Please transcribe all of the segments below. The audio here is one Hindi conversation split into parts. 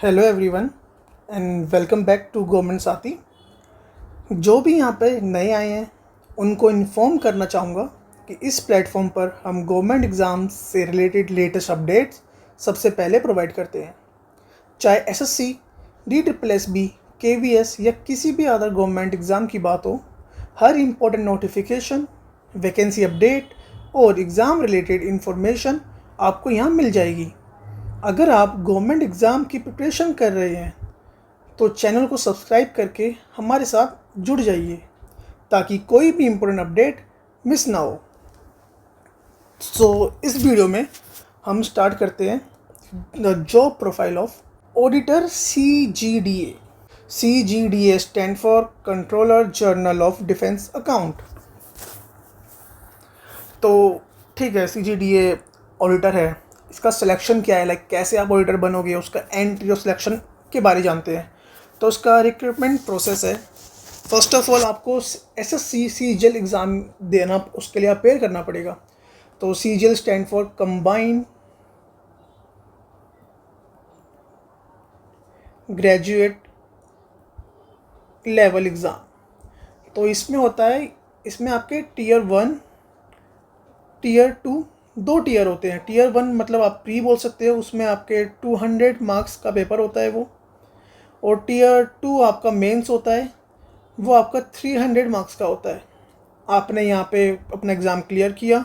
Hello everyone and welcome back to government Saathi. जो भी यहाँ पे नए आए हैं उनको इन्फॉर्म करना चाहूँगा कि इस प्लेटफॉर्म पर हम गवर्नमेंट एग्ज़ाम्स से रिलेटेड लेटेस्ट अपडेट्स सबसे पहले प्रोवाइड करते हैं। चाहे एसएससी, DSSB, KVS या किसी भी अदर गवर्नमेंट एग्ज़ाम की बात हो, हर इम्पोर्टेंट नोटिफिकेशन, वैकेंसी अपडेट और एग्ज़ाम रिलेटेड इन्फॉर्मेशन आपको यहाँ मिल जाएगी। अगर आप गवर्नमेंट एग्ज़ाम की प्रिपरेशन कर रहे हैं तो चैनल को सब्सक्राइब करके हमारे साथ जुड़ जाइए ताकि कोई भी इम्पोर्टेंट अपडेट मिस ना हो। इस वीडियो में हम स्टार्ट करते हैं the job profile of auditor CGDA। CGDA stand for controller general of defence account. तो ठीक है, CGDA ऑडिटर है। इसका सिलेक्शन क्या है, लाइक कैसे आप ऑडिटर बनोगे, उसका एंट्री और सिलेक्शन के बारे जानते हैं। तो उसका रिक्रूटमेंट प्रोसेस है। फर्स्ट ऑफ ऑल आपको SSC CGL एग्ज़ाम देना, उसके लिए अपेयर करना पड़ेगा। तो CGL stand for combined graduate level exam. तो इसमें होता है, इसमें आपके टीयर 1, टीयर 2, दो टीयर होते हैं। टीयर 1 मतलब आप प्री बोल सकते हो, उसमें आपके 200 मार्क्स का पेपर होता है वो। और टीयर 2 आपका मेंस होता है, वो आपका 300 मार्क्स का होता है। आपने यहाँ पे अपना एग्ज़ाम क्लियर किया,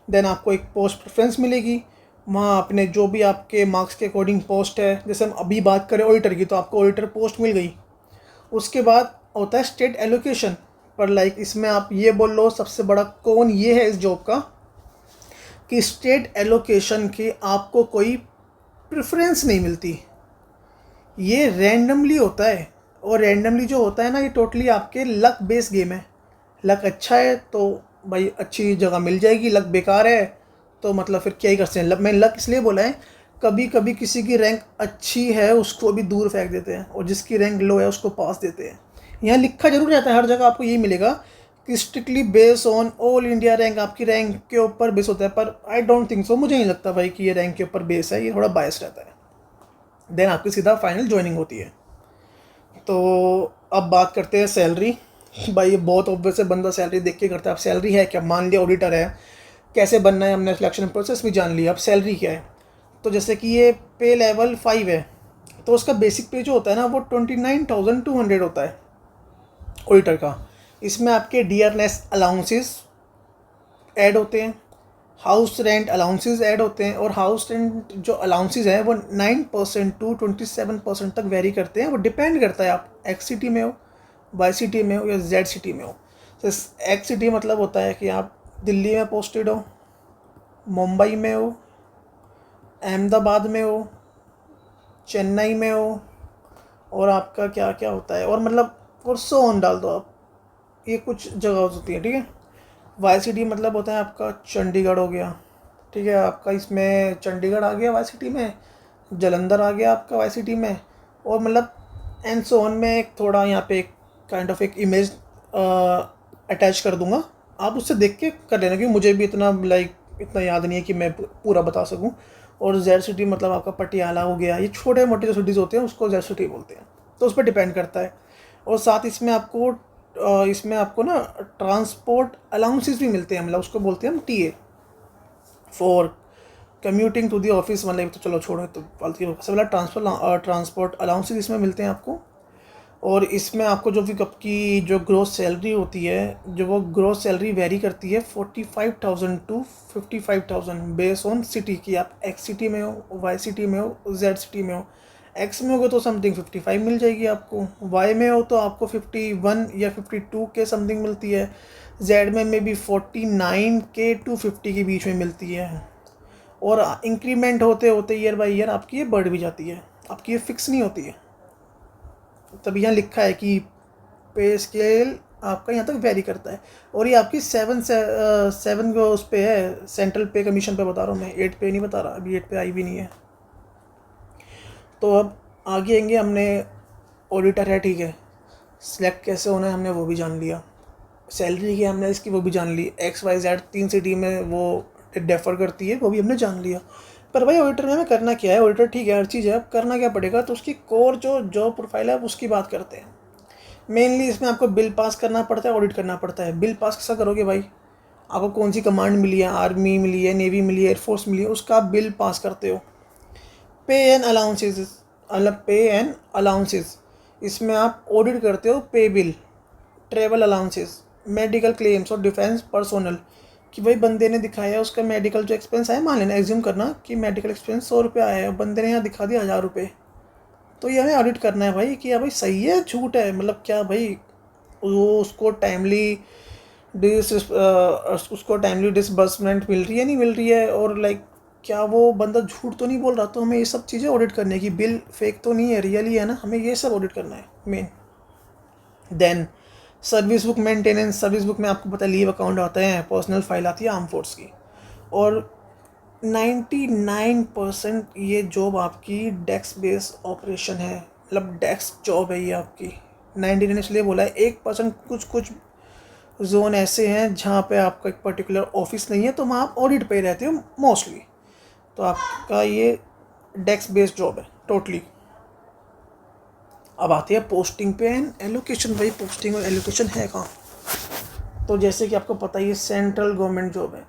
देन आपको एक पोस्ट प्रेफरेंस मिलेगी। वहाँ आपने जो भी आपके मार्क्स के अकॉर्डिंग पोस्ट है, जैसे हम अभी बात करें ऑडिटर की, तो आपको ऑडिटर पोस्ट मिल गई। उसके बाद होता है स्टेट एलोकेशन पर। लाइक इसमें आप ये बोल लो, सबसे बड़ा कौन ये है इस जॉब का कि स्टेट एलोकेशन की आपको कोई प्रेफरेंस नहीं मिलती। ये रैंडमली होता है, और रैंडमली जो होता है ना, ये टोटली आपके लक बेस गेम है। लक अच्छा है तो भाई अच्छी जगह मिल जाएगी, लक बेकार है तो मतलब फिर क्या ही कर सकते हैं। मैंने लक इसलिए बोला है, कभी कभी किसी की रैंक अच्छी है उसको भी दूर फेंक देते हैं, और जिसकी रैंक लो है उसको पास देते हैं। यहाँ लिखा जरूर रहता है, हर जगह आपको यही मिलेगा कि strictly base on all India rank, आपकी रैंक के ऊपर बेस होता है। पर आई डोंट थिंक सो, मुझे नहीं लगता भाई कि ये रैंक के ऊपर बेस है, ये थोड़ा बायस रहता है। देन आपकी सीधा फाइनल ज्वाइनिंग होती है। तो अब बात करते हैं सैलरी। भाई ये बहुत ऑब्वियस है, बंदा सैलरी देख के करता है। अब सैलरी है क्या, मान लिया ऑडिटर है, कैसे बनना है हमने सिलेक्शन प्रोसेस भी जान लिया, अब सैलरी क्या है। तो जैसे कि ये पे लेवल 5 है, तो उसका बेसिक पे जो होता है ना, वो 29,200 होता है ऑडिटर का। इसमें आपके डियरनेस अलाउंसेस ऐड होते हैं, हाउस रेंट अलाउंसेस ऐड होते हैं। और हाउस रेंट जो अलाउंसेस हैं वो 9% टू 27% तक वेरी करते हैं। वो डिपेंड करता है आप एक्स सिटी में हो, वाई सिटी में हो या जेड सिटी में हो। तो एक्स सिटी मतलब होता है कि आप दिल्ली में पोस्टेड हो, मुंबई में हो, अहमदाबाद में हो, चेन्नई में हो, और आपका क्या क्या होता है, और मतलब और सो ऑन डाल दो आप, ये कुछ जगह होती है। ठीक है, वाई सिटी मतलब होता है आपका चंडीगढ़ हो गया। ठीक है, आपका इसमें चंडीगढ़ आ गया वाई सिटी में, जलंधर आ गया आपका वाई सिटी में, और मतलब एंड सो ऑन। में एक थोड़ा यहाँ पे एक काइंड ऑफ एक इमेज अटैच कर दूंगा, आप उससे देख के कर लेना, क्योंकि मुझे भी इतना इतना याद नहीं है कि मैं पूरा बता सकूँ। और जेड सिटी मतलब आपका पटियाला हो गया, ये छोटे मोटे जो सिटीज़ होते हैं उसको जेड सिटी बोलते हैं। तो उस पर डिपेंड करता है। और साथ इसमें आपको ना ट्रांसपोर्ट अलाउंसेस भी मिलते हैं, मतलब उसको बोलते हैं हम TA for commuting to the office. मतलब तो चलो छोड़ो, तो फालतू की सबसे पहला ट्रांसपोर्ट अलाउंसेस इसमें मिलते हैं आपको। और इसमें आपको जो भी आपकी जो ग्रोस सैलरी होती है, जो वो ग्रोस सैलरी वेरी करती है 45,000 टू 55,000 बेस ऑन सिटी की। आप एक्स सिटी में हो, वाई सिटी में हो, जेड सिटी में हो। एक्स में होगे तो समथिंग 55 मिल जाएगी आपको, वाई में हो तो आपको 51 या 52 के समथिंग मिलती है, जेड में भी 49 के टू 50 के बीच में मिलती है। और इंक्रीमेंट होते होते ईयर बाय ईयर आपकी ये बढ़ भी जाती है, आपकी ये फिक्स नहीं होती है। तभी यहाँ लिखा है कि पे स्केल आपका यहाँ तक वेरी करता है। और ये आपकी 7 को उस पे है, सेंट्रल पे कमीशन पे बता रहा हूँ मैं, 8 पे नहीं बता रहा, अभी 8 पे आई भी नहीं है। तो अब आगे आएंगे, हमने ऑडिटर है, ठीक है, सिलेक्ट कैसे होना है हमने वो भी जान लिया, सैलरी की हमने इसकी वो भी जान ली, XYZ 3 सिटी में वो डेफर करती है वो भी हमने जान लिया। पर भाई ऑडिटर में हमें करना क्या है, ऑडिटर ठीक है हर चीज़ है, अब करना क्या पड़ेगा, तो उसकी कोर जो जॉब प्रोफाइल है अब उसकी बात करते हैं। मेनली इसमें आपको बिल पास करना पड़ता है, ऑडिट करना पड़ता है। बिल पास कैसा करोगे भाई, आपको कौन सी कमांड मिली है, आर्मी मिली है, नेवी मिली है, एयरफोर्स मिली है, उसका आप बिल पास करते हो। पे एंड अलाउंसेज, मतलब पे एंड अलाउंसेज, इसमें आप ऑडिट करते हो पे bill, travel allowances, medical claims और डिफेंस पर्सोनल, कि भाई बंदे ने दिखाया उसका मेडिकल जो एक्सपेंस आया, मान लेना एज्यूम करना कि मेडिकल एक्सपेंस 100 रुपये आया है, बंदे ने यहाँ दिखा दिया 1000 रुपये, तो ये हमें ऑडिट करना है भाई कि हाँ भाई सही है झूठ है, मतलब क्या भाई वो उसको टाइमली डिसबर्समेंट मिल रही है नहीं मिल रही है, और लाइक क्या वो बंदा झूठ तो नहीं बोल रहा। तो हमें ये सब चीज़ें ऑडिट करने की, बिल फेक तो नहीं है, रियली है ना, हमें ये सब ऑडिट करना है main. Then service book maintenance, service book में आपको पता है लीव अकाउंट आता है, पर्सनल फाइल आती है आर्म फोर्स की, और 99% ये जॉब आपकी डेस्क बेस्ड ऑपरेशन है, मतलब डेस्क जॉब है ये आपकी। 99 इसलिए बोला है, 1% कुछ कुछ जोन ऐसे हैं जहाँ पे आपका एक पर्टिकुलर ऑफिस नहीं है, तो वहाँ आप ऑडिट पे रहते हो मोस्टली, तो आपका ये डेस्क बेस्ड जॉब है टोटली। अब आती है पोस्टिंग पे एंड एलोकेशन। भाई पोस्टिंग और एलोकेशन है कहाँ, तो जैसे कि आपको पता ही है सेंट्रल गवर्नमेंट जॉब है।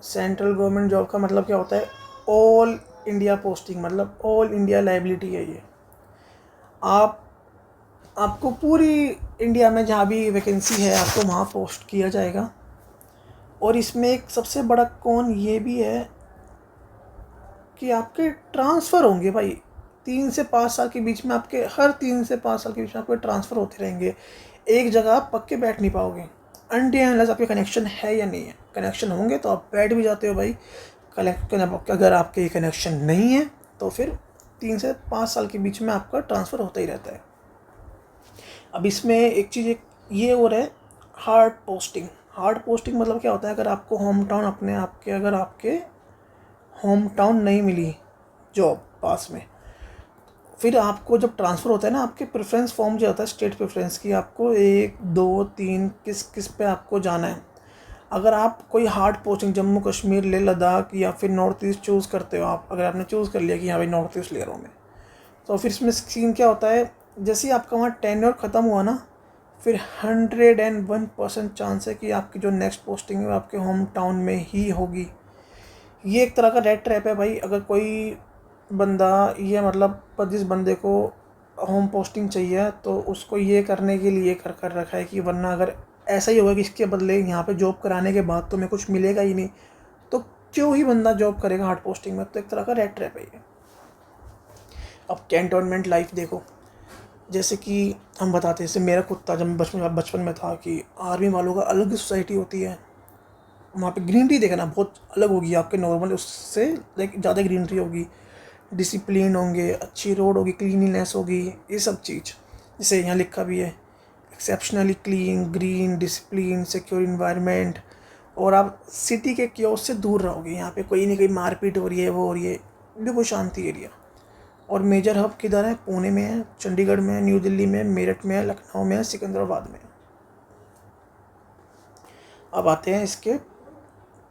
सेंट्रल गवर्नमेंट जॉब का मतलब क्या होता है, ऑल इंडिया पोस्टिंग, मतलब ऑल इंडिया लाइबिलिटी है ये। आपको पूरी इंडिया में जहाँ भी वैकेंसी है आपको वहाँ पोस्ट किया जाएगा। और इसमें एक सबसे बड़ा कौन ये भी है कि आपके ट्रांसफ़र होंगे भाई, 3 से 5 साल के बीच में आपके, हर 3 से 5 साल के बीच में आपके ट्रांसफ़र होते रहेंगे। एक जगह आप पक्के बैठ नहीं पाओगे अनटिल अनलेस आपके कनेक्शन है या नहीं है। कनेक्शन होंगे तो आप बैठ भी जाते हो भाई, अगर आपके कनेक्शन नहीं है तो फिर 3 से 5 साल के बीच में आपका ट्रांसफ़र होता ही रहता है। अब इसमें एक चीज़ ये और है, हार्ड पोस्टिंग। हार्ड पोस्टिंग मतलब क्या होता है, अगर आपको होम टाउन अगर आपके होम टाउन नहीं मिली जॉब पास में, फिर आपको जब ट्रांसफ़र होता है ना, आपके प्रेफरेंस फॉर्म जो होता है स्टेट प्रेफरेंस की, आपको 1 2 3 किस किस पे आपको जाना है। अगर आप कोई हार्ड पोस्टिंग जम्मू कश्मीर लेह लद्दाख या फिर नॉर्थ ईस्ट चूज़ करते हो, आप अगर आपने चूज़ कर लिया कि हाँ भाई नॉर्थ ईस्ट ले रहा हूँ मैं, तो फिर इसमें सीन क्या होता है, जैसे ही आपका वहाँ टेन्योर ख़त्म हुआ ना, फिर 101% चांस है कि आपकी जो नेक्स्ट पोस्टिंग है आपके होम टाउन में ही होगी। ये एक तरह का रेड ट्रैप है भाई। अगर कोई बंदा ये मतलब जिस बंदे को होम पोस्टिंग चाहिए तो उसको ये करने के लिए कर रखा है कि वरना अगर ऐसा ही होगा कि इसके बदले यहाँ पे जॉब कराने के बाद तो मैं कुछ मिलेगा ही नहीं, तो क्यों ही बंदा जॉब करेगा हार्ड पोस्टिंग में। तो एक तरह का रेड ट्रैप है ये। अब कैंटोनमेंट लाइफ देखो, जैसे कि हम बताते हैं, जैसे मेरा खुद था जब मैं बचपन में था कि आर्मी वालों का अलग सोसाइटी होती है, वहाँ पे ग्रीनरी देखना बहुत अलग होगी आपके नॉर्मल उससे, लाइक ज़्यादा ग्रीनरी होगी, डिसिप्लिन होंगे, अच्छी रोड होगी, क्लीनिनेस होगी, ये सब चीज़। जैसे यहाँ लिखा भी है, exceptionally clean, green, discipline, secure environment. और आप सिटी के क्योस से दूर रहोगे, यहाँ पे कोई नहीं कोई मारपीट हो रही है वो हो रही है, बिल्कुल शांति एरिया। और मेजर हब किधर है, पुणे में है, चंडीगढ़ में है, न्यू दिल्ली में, मेरठ में है, लखनऊ में है, सिकंदराबाद में। अब आते हैं इसके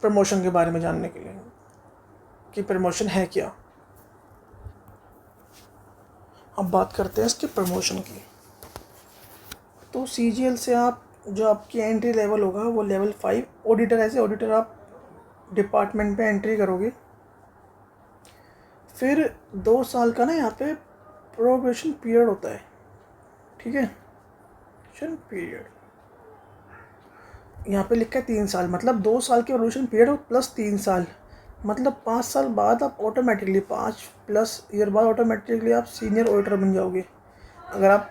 प्रमोशन के बारे में जानने के लिए कि प्रमोशन है क्या। अब बात करते हैं इसके प्रमोशन की। तो CGL से आप जो आपकी एंट्री लेवल होगा वो लेवल 5 ऑडिटर, ऐसे ऑडिटर आप डिपार्टमेंट पे एंट्री करोगे। फिर 2 साल का ना यहाँ पे प्रोबेशन पीरियड होता है, ठीक है, प्रोबेशन पीरियड यहाँ पे लिखा है 3 साल, मतलब 2 साल के प्रोबेशन पीरियड हो प्लस 3 साल, मतलब 5 साल बाद आप ऑटोमेटिकली 5+ ईयर बाद ऑटोमेटिकली आप सीनियर ऑडिटर बन जाओगे। अगर आप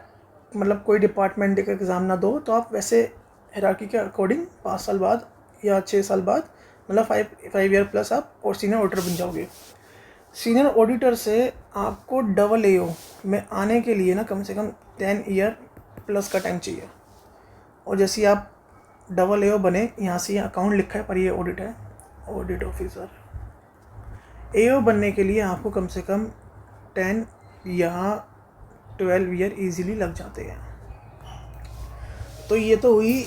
मतलब कोई डिपार्टमेंट का एग्ज़ाम ना दो तो आप वैसे हायरार्की के अकॉर्डिंग 5 साल बाद या 6 साल बाद, मतलब 5 ईयर प्लस आप और सीनियर ऑडिटर बन जाओगे। सीनियर ऑडिटर से आपको AA में आने के लिए ना कम से कम 10 ईयर प्लस का टाइम चाहिए। और जैसे आप AA बने, यहाँ से अकाउंट लिखा है पर ये ऑडिट है, ऑडिट ऑफिसर। AO बनने के लिए आपको कम से कम 10 या 12 ईयर इजीली लग जाते हैं। तो ये तो हुई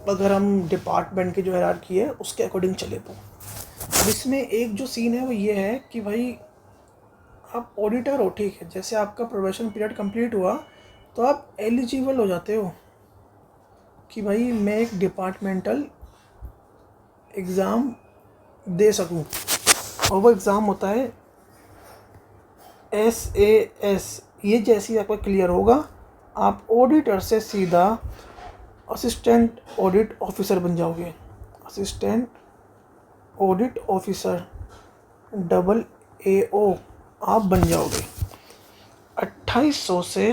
अगर हम डिपार्टमेंट की जो हायरार्की है उसके अकॉर्डिंग चले तो। अब इसमें एक जो सीन है वो ये है कि भाई आप ऑडिटर हो, ठीक है, जैसे आपका प्रोबेशन पीरियड कंप्लीट हुआ तो आप एलिजिबल हो जाते हो कि भाई मैं एक डिपार्टमेंटल एग्ज़ाम दे सकूं। और वो एग्ज़ाम होता है SAS। ये जैसे ही आपका क्लियर होगा आप ऑडिटर से सीधा असिस्टेंट ऑडिट ऑफिसर बन जाओगे। असिस्टेंट ऑडिट ऑफिसर AAO आप बन जाओगे। 2800 से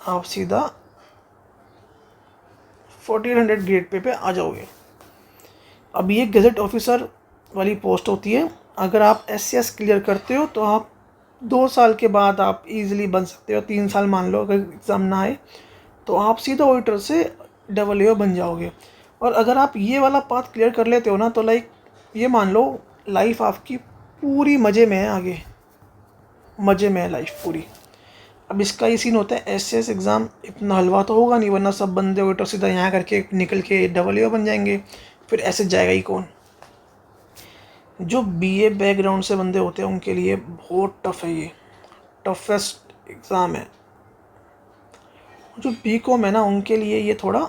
आप सीधा 1400 ग्रेड पे आ जाओगे। अब ये गज़ट ऑफिसर वाली पोस्ट होती है। अगर आप SCS क्लियर करते हो तो आप 2 साल के बाद आप इजीली बन सकते हो। 3 साल मान लो अगर एग्ज़ाम ना आए तो आप सीधा ऑडिटर से AA बन जाओगे। और अगर आप ये वाला पाथ क्लियर कर लेते हो ना तो लाइक ये मान लो लाइफ आपकी पूरी मज़े में है, आगे मज़े में है लाइफ पूरी। अब इसका ये सीन होता है SS एग्ज़ाम इतना हलवा तो होगा नहीं, वरना सब बंदे ऑडिटर सीधा यहाँ करके निकल के AA बन जाएंगे, फिर ऐसे जाएगा ही कौन। जो BA बैकग्राउंड से बंदे होते हैं उनके लिए बहुत टफ है, ये टफेस्ट एग्ज़ाम है। जो BCom है ना उनके लिए ये थोड़ा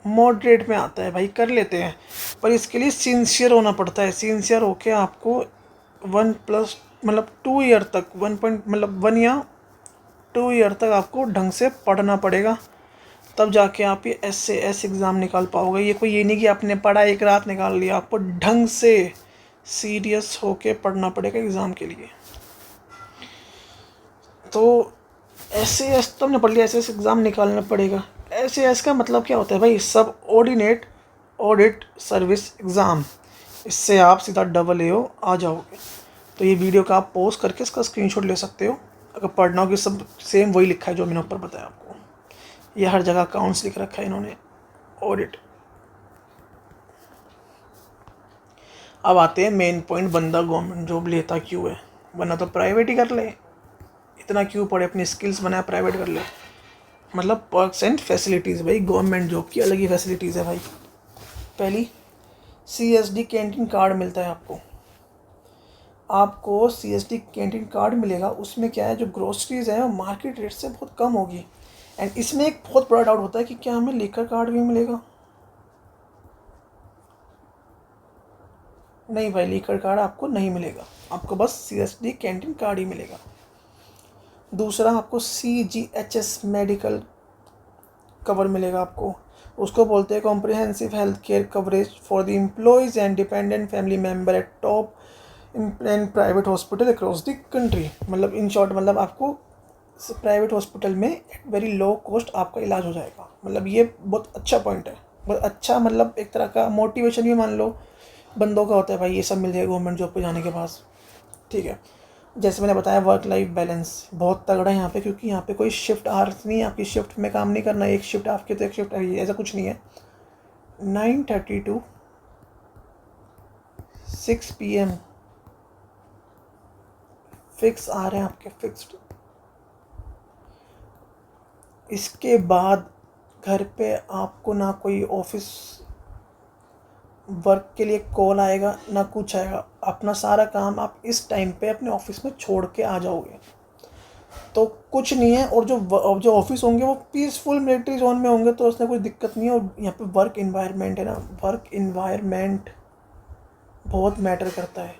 मॉडरेट में आता है, भाई कर लेते हैं, पर इसके लिए सिंसियर होना पड़ता है। सिंसियर होके आपको 1+ मतलब 2 ईयर तक 1 या 2 ईयर तक आपको ढंग से पढ़ना पड़ेगा, तब जाके आप ये SAS एग्ज़ाम निकाल पाओगे। ये नहीं कि आपने पढ़ा एक रात निकाल लिया, आपको ढंग से सीरियस होके पढ़ना पड़ेगा एग्ज़ाम के लिए। तो SAS तो हमने पढ़ लिया, SAS एग्ज़ाम निकालना पड़ेगा। SAS का मतलब क्या होता है भाई, सब ऑर्डिनेट ऑडिट सर्विस एग्ज़ाम। इससे आप सीधा AAO आ जाओगे। तो ये वीडियो का आप पॉज करके इसका स्क्रीनशॉट ले सकते हो अगर पढ़ना हो, कि सब सेम वही लिखा है जो मैंने ऊपर बताया आपको। ये हर जगह अकाउंट्स लिख रखा है इन्होंने, ऑडिट। अब आते हैं मेन पॉइंट, बंदा गवर्नमेंट जॉब लेता क्यों है, वरना तो प्राइवेट ही कर ले। इतना क्यों पढ़े, अपनी स्किल्स बनाए प्राइवेट कर ले। मतलब पर्क्स एंड फैसिलिटीज़, भाई गवर्नमेंट जॉब की अलग ही फैसिलिटीज़ है भाई। पहली, CSD कैंटीन कार्ड मिलता है आपको CSD कैंटीन कार्ड मिलेगा। उसमें क्या है, जो ग्रोसरीज़ है वो मार्केट रेट से बहुत कम होगी। एंड इसमें एक बहुत बड़ा डाउट होता है कि क्या हमें लीकर कार्ड भी मिलेगा। नहीं भाई, लीकर कार्ड आपको नहीं मिलेगा, आपको बस CSD कैंटीन कार्ड ही मिलेगा। दूसरा, आपको CGHS मेडिकल कवर मिलेगा आपको। उसको बोलते हैं comprehensive health care coverage for the employees and dependent family member eight top in private hospital across the country. मतलब इन शॉर्ट, मतलब आपको प्राइवेट हॉस्पिटल में एट वेरी लो कॉस्ट आपका इलाज हो जाएगा। मतलब ये बहुत अच्छा पॉइंट है, बहुत अच्छा, मतलब एक तरह का मोटिवेशन भी मान लो बंदों का होता है भाई, ये सब मिल जाएगा गवर्नमेंट जॉब पे जाने के बाद, ठीक है। जैसे मैंने बताया, वर्क लाइफ बैलेंस बहुत तगड़ा है यहाँ पे, क्योंकि यहाँ पे कोई शिफ्ट आवर्स नहीं है, आपकी शिफ्ट में काम नहीं करना, एक शिफ्ट आपकी तो एक शिफ्ट है, ऐसा कुछ नहीं है। 9:30 to 6 PM फिक्स आ रहे हैं आपके, फिक्स्ड। इसके बाद घर पे आपको ना कोई ऑफिस वर्क के लिए कॉल आएगा ना कुछ आएगा। अपना सारा काम आप इस टाइम पे अपने ऑफिस में छोड़ के आ जाओगे, तो कुछ नहीं है। और जो ऑफिस होंगे वो पीसफुल मिलिट्री जोन में होंगे, तो उसमें कोई दिक्कत नहीं है। और यहाँ पे वर्क इन्वायरमेंट है ना, वर्क इन्वायरमेंट बहुत मैटर करता है,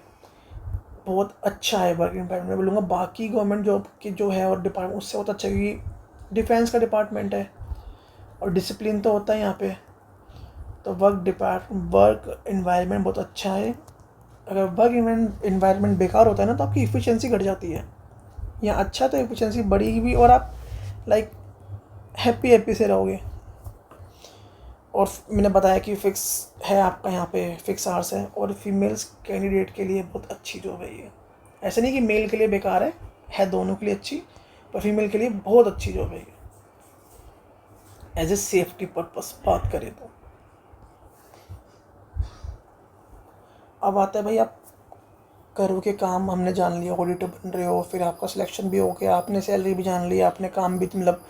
बहुत अच्छा है वर्क इन्वायरमेंट। मैं बोलूँगा बाकी गवर्नमेंट जॉब की जो है और डिपार्टमेंट उससे बहुत अच्छा, क्योंकि डिफेंस का डिपार्टमेंट है और डिसिप्लिन तो होता है यहाँ पे। तो वर्क इन्वायरमेंट बहुत अच्छा है। अगर वर्क इन्वायरमेंट बेकार होता है ना तो आपकी इफ़िशियंसी घट जाती है। यहाँ अच्छा तो इफ़िशियंसी बढ़ेगी भी, और आप लाइक हैप्पी से रहोगे। और मैंने बताया कि फिक्स है आपका, यहाँ पे फिक्स आवर्स है, और फीमेल्स कैंडिडेट के लिए बहुत अच्छी जॉब है ये। ऐसे नहीं कि मेल के लिए बेकार है दोनों के लिए अच्छी, पर फीमेल के लिए बहुत अच्छी जॉब है ये, एज ए सेफ्टी पर्पस बात करें तो। अब आता है भाई, आप करोगे काम, हमने जान लिया ऑडिटर बन रहे हो, फिर आपका सिलेक्शन भी हो गया, आपने सैलरी भी जान लिया, आपने काम भी मतलब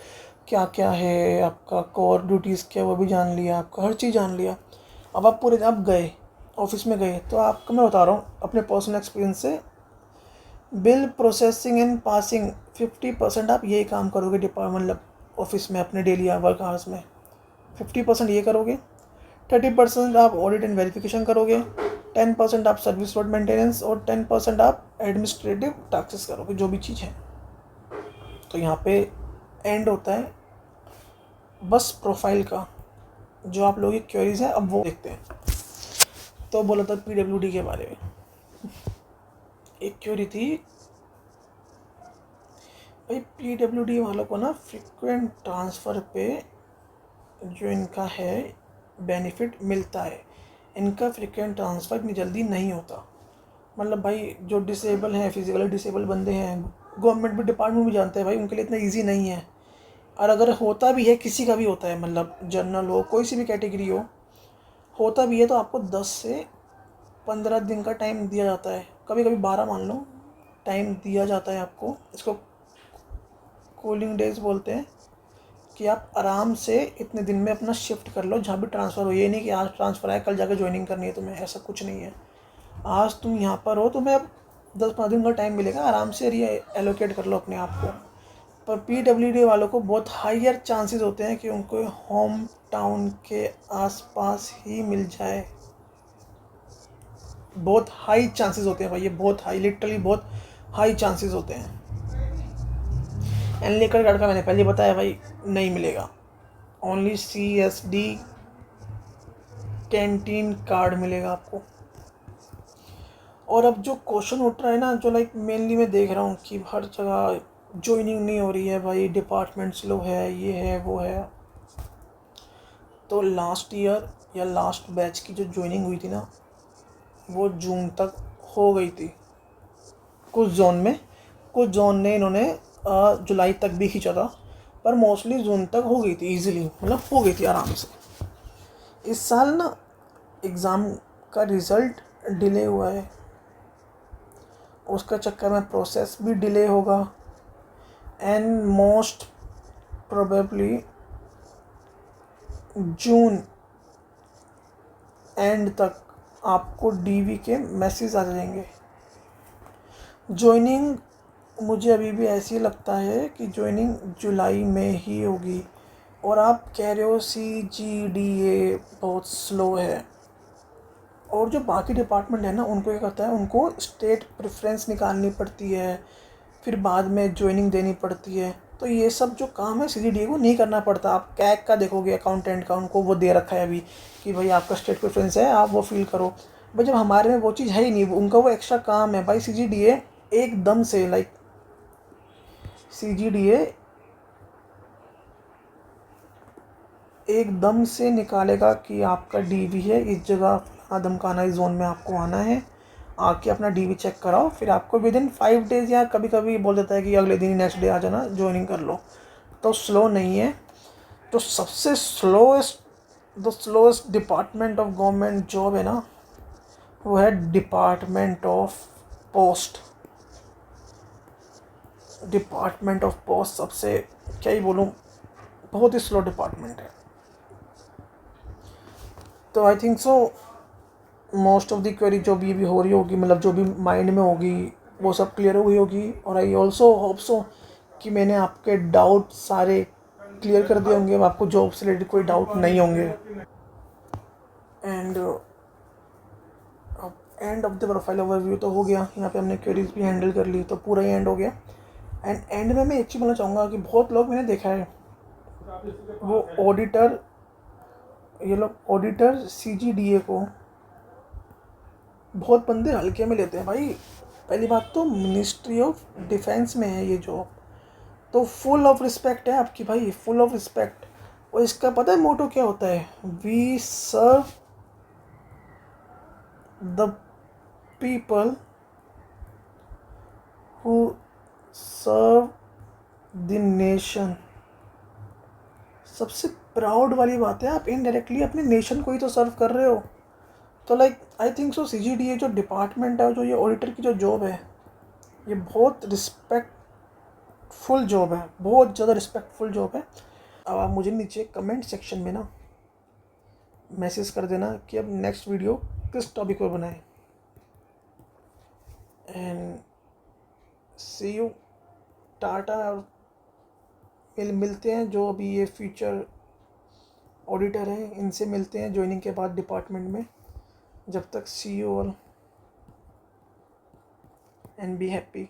क्या क्या है आपका कोर ड्यूटीज़ क्या वो भी जान लिया, आपका हर चीज़ जान लिया। अब आप पूरे आप गए ऑफिस में गए तो आपको मैं बता रहा हूँ अपने पर्सनल एक्सपीरियंस से, बिल प्रोसेसिंग एंड पासिंग 50% आप यही काम करोगे डिपार्टमेंट मतलब ऑफिस में अपने डेली वर्क आवर्स में, 50% ये करोगे, 30% आप ऑडिट एंड वेरिफिकेशन करोगे, 10% आप सर्विस रोड मेंटेनेंस और 10% आप एडमिनिस्ट्रेटिव टैक्सेस करोगे, जो भी चीज़ है। तो यहाँ पे एंड होता है बस प्रोफाइल का। जो आप लोगों की क्वेरीज हैं अब वो देखते हैं। तो बोला था PWD के बारे में, एक क्वेरी थी भाई, PWD वालों को ना फ्रीक्वेंट ट्रांसफ़र पे जो इनका है बेनिफिट मिलता है, इनका फ्रीक्वेंट ट्रांसफ़र इतनी जल्दी नहीं होता। मतलब भाई जो डिसेबल हैं, फिजिकली डिसेबल बंदे हैं, गवर्नमेंट भी डिपार्टमेंट भी जानते हैं भाई उनके लिए इतना इजी नहीं है। और अगर होता भी है, किसी का भी होता है, मतलब जनरल हो, कोई सी भी कैटेगरी हो, होता भी है तो आपको 10 से 15 दिन का टाइम दिया जाता है, कभी कभी 12 मान लो टाइम दिया जाता है आपको। इसको कूलिंग डेज बोलते हैं कि आप आराम से इतने दिन में अपना शिफ्ट कर लो जहाँ भी ट्रांसफ़र हो। ये नहीं कि आज ट्रांसफ़र आया कल जाकर ज्वाइनिंग करनी है तुम्हें, ऐसा कुछ नहीं है। आज तुम यहाँ पर हो, तुम्हें अब 10-15 दिन का टाइम मिलेगा, आराम से एलोकेट कर लो अपने आप को। पर PWD वालों को बहुत हायर चांसेस होते हैं कि उनको होम टाउन के आसपास ही मिल जाए। बहुत हाई चांसेस होते हैं भाई, ये बहुत हाई, लिटरली बहुत हाई चांसेस होते हैं। एनलीकर कार्ड का मैंने पहले बताया भाई नहीं मिलेगा, ओनली CSD कैंटीन कार्ड मिलेगा आपको। और अब जो क्वेश्चन उठ रहा है ना, जो लाइक मेनली मैं देख रहा हूँ कि हर जगह ज्वाइनिंग नहीं हो रही है भाई, डिपार्टमेंट स्लो है, ये है वो है। तो लास्ट ईयर या लास्ट बैच की जो ज्वाइनिंग हुई थी ना, वो जून तक हो गई थी कुछ जोन में। कुछ जोन ने इन्होंने जुलाई तक भी खींचा था, पर मोस्टली जून तक हो गई थी ईजिली, मतलब हो गई थी आराम से। इस साल ना एग्ज़ाम का रिज़ल्ट डिले हुआ है, उसका चक्कर में प्रोसेस भी डिले होगा, and most probably June and तक आपको DV के मैसेज आ जाएंगे। ज्वाइनिंग मुझे अभी भी ऐसी लगता है कि ज्वाइनिंग जुलाई में ही होगी। और आप कह रहे हो CGDA बहुत स्लो है, और जो बाकी डिपार्टमेंट है ना उनको क्या करता है, उनको स्टेट प्रेफरेंस निकालनी पड़ती है, फिर बाद में ज्वाइनिंग देनी पड़ती है। तो ये सब जो काम है CGDA को नहीं करना पड़ता। आप कैग का देखोगे, अकाउंटेंट का, उनको वो दे रखा है अभी कि भाई आपका स्टेट प्रेफरेंस है, आप वो फिल करो। भाई जब हमारे में वो चीज़ है ही नहीं, उनका वो एक्स्ट्रा काम है भाई। CGDA एकदम से लाइक CGDA एकदम से निकालेगा कि आपका DV है इस जगह, फलाना धमकाना इस जोन में आपको आना है, आके अपना DV चेक कराओ, फिर आपको विदिन 5 डेज़ या कभी कभी बोल देता है कि अगले दिन नेक्स्ट डे आ जाना, ज्वाइनिंग कर लो। तो स्लो नहीं है। तो सबसे slowest department of government job है ना, वो है department of post. Department of post सबसे, क्या ही बोलूँ, बहुत ही स्लो डिपार्टमेंट है। तो I think so most of the query जो भी हो रही होगी, मतलब जो भी माइंड में होगी, वो सब क्लियर हो गई होगी। और आई ऑल्सो होप सो कि मैंने आपके डाउट सारे क्लियर कर दिए होंगे, आपको जॉब से रिलेटेड कोई डाउट नहीं होंगे। And end of the profile overview तो हो गया, यहाँ पे हमने क्वेरीज भी हैंडल कर ली, तो पूरा ही एंड हो गया। एंड एंड में मैं एक चीज़ बोलना चाहूँगा कि बहुत लोग मैंने देखा है, वो ऑडिटर, ये लोग ऑडिटर CGDA को बहुत बंदे हल्के में लेते हैं भाई। पहली बात तो मिनिस्ट्री ऑफ डिफेंस में है ये जॉब, तो फुल ऑफ रिस्पेक्ट है आपकी भाई, फुल ऑफ रिस्पेक्ट। और इसका पता है मोटो क्या होता है, we serve the people who serve the nation. सबसे प्राउड वाली बात है, आप इनडायरेक्टली अपने नेशन को ही तो सर्व कर रहे हो। तो like I think so CGDA जो डिपार्टमेंट है, जो ये ऑडिटर की जो जॉब है, ये बहुत रिस्पेक्टफुल जॉब है, बहुत ज़्यादा रिस्पेक्टफुल जॉब है। अब आप मुझे नीचे कमेंट सेक्शन में ना मैसेज कर देना कि अब नेक्स्ट वीडियो किस टॉपिक पर बनाएं। And see you, tata. और मिलते हैं जो अभी ये फ्यूचर ऑडिटर हैं, इनसे मिलते हैं ज्वाइनिंग के बाद डिपार्टमेंट में। जब तक see you all and be happy.